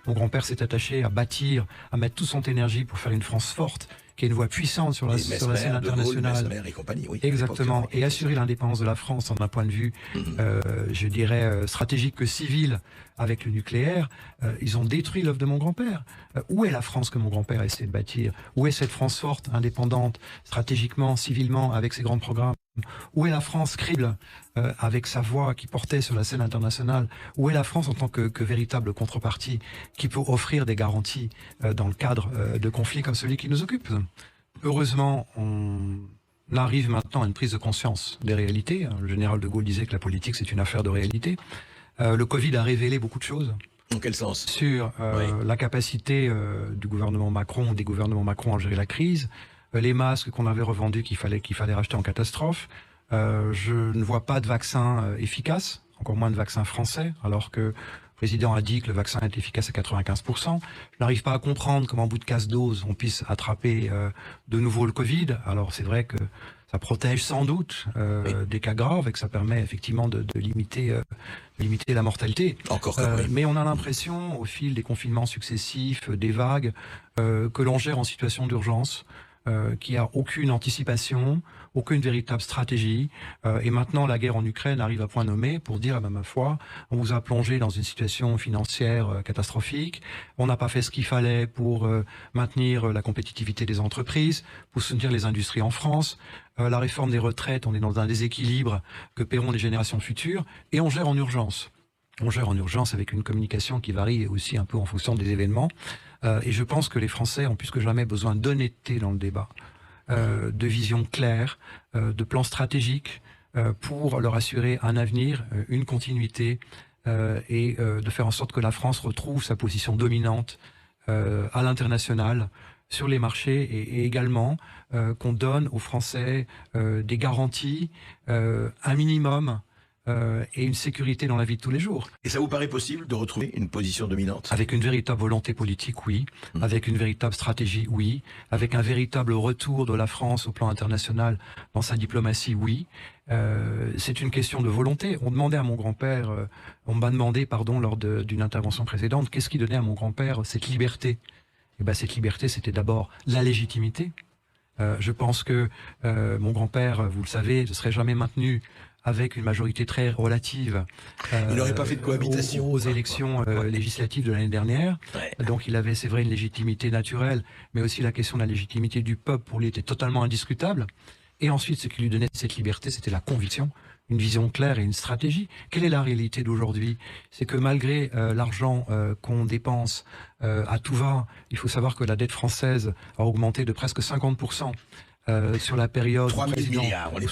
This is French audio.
Mon grand-père s'est attaché à bâtir, à mettre toute son énergie pour faire une France forte, qui est une voix puissante sur la scène internationale. Et compagnie, oui, exactement, et assurer l'indépendance de la France d'un point de vue, je dirais, stratégique que civil avec le nucléaire. Ils ont détruit l'œuvre de mon grand-père. Où est la France que mon grand-père a essayé de bâtir? Où est cette France forte, indépendante, stratégiquement, civilement, avec ses grands programmes? Où est la France crédible avec sa voix qui portait sur la scène internationale? Où est la France en tant que véritable contrepartie qui peut offrir des garanties dans le cadre de conflits comme celui qui nous occupe? Heureusement, on arrive maintenant à une prise de conscience des réalités. Le général de Gaulle disait que la politique, c'est une affaire de réalité. Le Covid a révélé beaucoup de choses. Dans quel sens? Sur la capacité du gouvernement Macron, des gouvernements Macron à gérer la crise, les masques qu'on avait revendus qu'il fallait racheter en catastrophe. Je ne vois pas de vaccin efficace, encore moins de vaccin français, alors que le président a dit que le vaccin est efficace à 95%. Je n'arrive pas à comprendre comment, au bout de 15 doses, on puisse attraper de nouveau le Covid. Alors c'est vrai que ça protège sans doute des cas graves et que ça permet effectivement de limiter la mortalité. Encore que oui. Mais on a l'impression, au fil des confinements successifs, des vagues, que l'on gère en situation d'urgence, qu'il n'y a aucune anticipation, aucune véritable stratégie. Et maintenant, la guerre en Ukraine arrive à point nommé pour dire, ma foi, on vous a plongé dans une situation financière catastrophique. On n'a pas fait ce qu'il fallait pour maintenir la compétitivité des entreprises, pour soutenir les industries en France. La réforme des retraites, on est dans un déséquilibre que paieront les générations futures. Et on gère en urgence. On gère en urgence avec une communication qui varie aussi un peu en fonction des événements. Et je pense que les Français ont plus que jamais besoin d'honnêteté dans le débat, de vision claire, de plans stratégiques pour leur assurer un avenir, une continuité et de faire en sorte que la France retrouve sa position dominante à l'international, sur les marchés et également qu'on donne aux Français des garanties, un minimum et une sécurité dans la vie de tous les jours. Et ça vous paraît possible de retrouver une position dominante? Avec une véritable volonté politique, oui. Avec une véritable stratégie, oui. Avec un véritable retour de la France au plan international dans sa diplomatie, oui. C'est une question de volonté. On demandait à mon grand-père, on m'a demandé, pardon, lors d'une intervention précédente, qu'est-ce qui donnait à mon grand-père cette liberté? Et ben, cette liberté, c'était d'abord la légitimité. Je pense que mon grand-père, vous le savez, ne serait jamais maintenu avec une majorité très relative. Il n'aurait pas fait de cohabitation aux élections législatives de l'année dernière. Ouais. Donc il avait, c'est vrai, une légitimité naturelle, mais aussi la question de la légitimité du peuple pour lui était totalement indiscutable. Et ensuite, ce qui lui donnait cette liberté, c'était la conviction, une vision claire et une stratégie. Quelle est la réalité d'aujourd'hui? C'est que malgré l'argent qu'on dépense à tout va, il faut savoir que la dette française a augmenté de presque 50%. Sur la période 3 000 milliards, on est